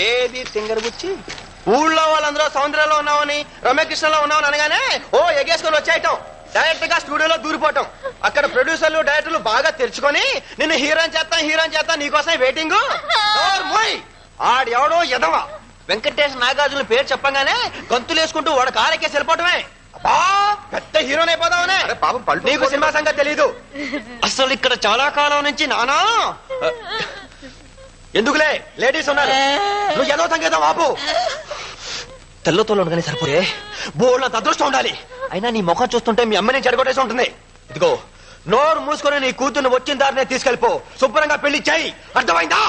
ఏది తింగర గుచ్చి ఊళ్ళో వాళ్ళందరూ సౌందర్యంలో ఉన్నామని రమ్యకృష్ణలో ఉన్నామని అనగానే ఓ ఎగేసుకొని వచ్చేయటం, డైరెక్ట్ గా స్టూడియోలో దూరిపోవటం. అక్కడ ప్రొడ్యూసర్లు డైరెక్టర్లు బాగా తెరుచుకొని నిన్ను హీరోయిన్ చేస్తాం నీకోసం వెయిటింగ్. ఆడు ఎవడో ఎదవా వెంకటేష్ నాగార్జున పేరు చెప్పగానే గంతులు వేసుకుంటూ వాడు కారెక్కేసి వెళ్ళిపోవటమే. అబ్బా పెద్ద హీరోని అయిపోదామనే. నీకు సినిమా సంగతి తెలీదు. అసలు ఇక్కడ చాలా కాలం నుంచి నానా ఎందుకులే లేడీస్ ఉన్నారు, నువ్వు ఏదో సంగీతం ఆపు. తెల్లతో ఉండగానే సరిపోయే బోళ్ళంత అదృష్టం ఉండాలి. అయినా నీ ముఖం చూస్తుంటే మీ అమ్మని చెడగొట్టేసి ఉంటుంది. ఇదిగో నోరు మూసుకొని నీ కూతుర్ని వచ్చిన దారినే తీసుకెళ్ళిపో, శుభ్రంగా పెళ్లి చేయి, అర్థమైందా?